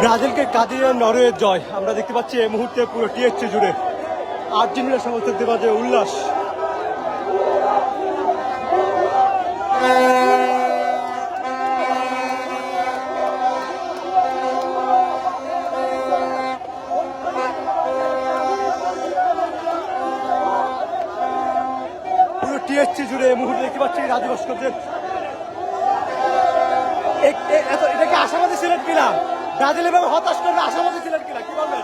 ব্রাজিলকে কাঁদিয়ে নরওয়ের জয় আমরা দেখতে পাচ্ছি এই মুহূর্তে পুরো টিএসসি জুড়ে আর্জেন্টিনার সমর্থকদের মাঝে উল্লাস। পুরো টিএসসি জুড়ে এই মুহূর্তে দেখতে পাচ্ছি রাজু ভাস্কর্যের। এটাকে আশাবাদী ছিলেন কিনা ব্রাজিল এভাবে হতাশ করবে, আশাবাদী ছিলেন কিনা কি বলবেন?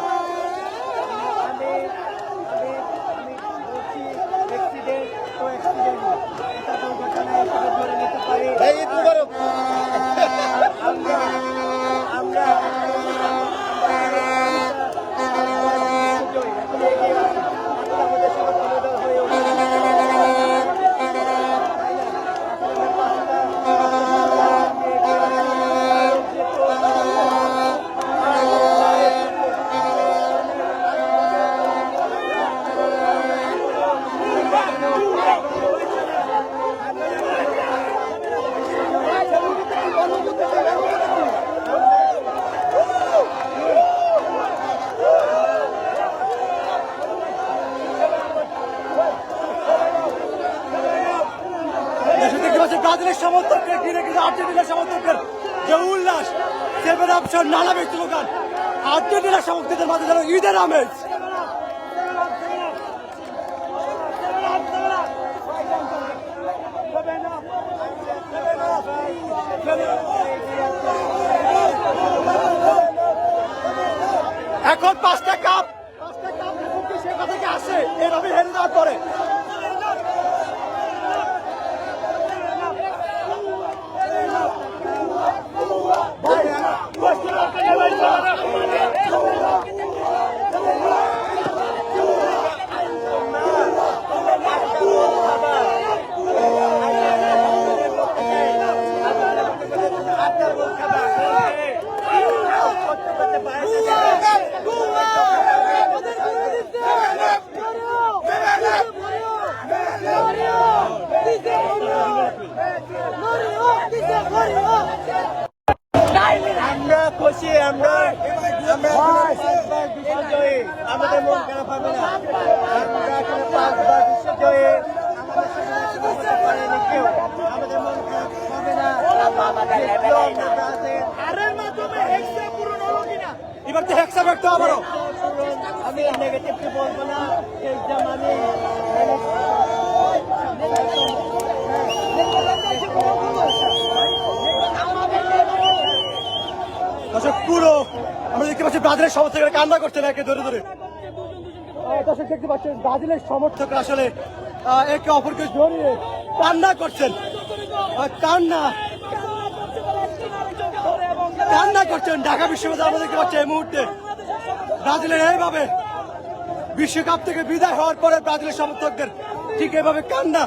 ব্রাজিলের সমর্থকদের ঘিরে কিন্তু আর্জেন্টিনার সমর্থকদের যে উল্লাস, সেভেন আপ সহ নানাবিধ স্লোগান, আর্জেন্টিনার সমর্থকদের মাঝে যেন ঈদের আমেজ। এখন পাঁচটা কাপ সে কথা কি আসে এভাবে হেরে যাওয়ার পরে? আমরা খুশি, আমরা আমাদের মন খারাপ হবে না। আমরা এখানে 5 বার বিশ্ব জয়ে আমাদের কেউ, আমাদের মন খারাপ হবে না। এবার তো হেক্সা ব্যক্ত আবারও আমি নেগেটিভ বলবো না, আমি পুরো আমরা দেখতে পাচ্ছি ব্রাজিলের সমর্থকরা কান্না করছেন একে ধরে ধরে। দর্শক দেখতে পাচ্ছেন ব্রাজিলের সমর্থকরা আসলে একে অপরকে জড়িয়ে কান্না করছেন, কান্না করছেন। ঢাকা বিশ্ববিদ্যালয় আমরা দেখতে পাচ্ছি এই মুহূর্তে ব্রাজিলের এইভাবে বিশ্বকাপ থেকে বিদায় হওয়ার পরে ব্রাজিলের সমর্থকদের ঠিক এইভাবে কান্না।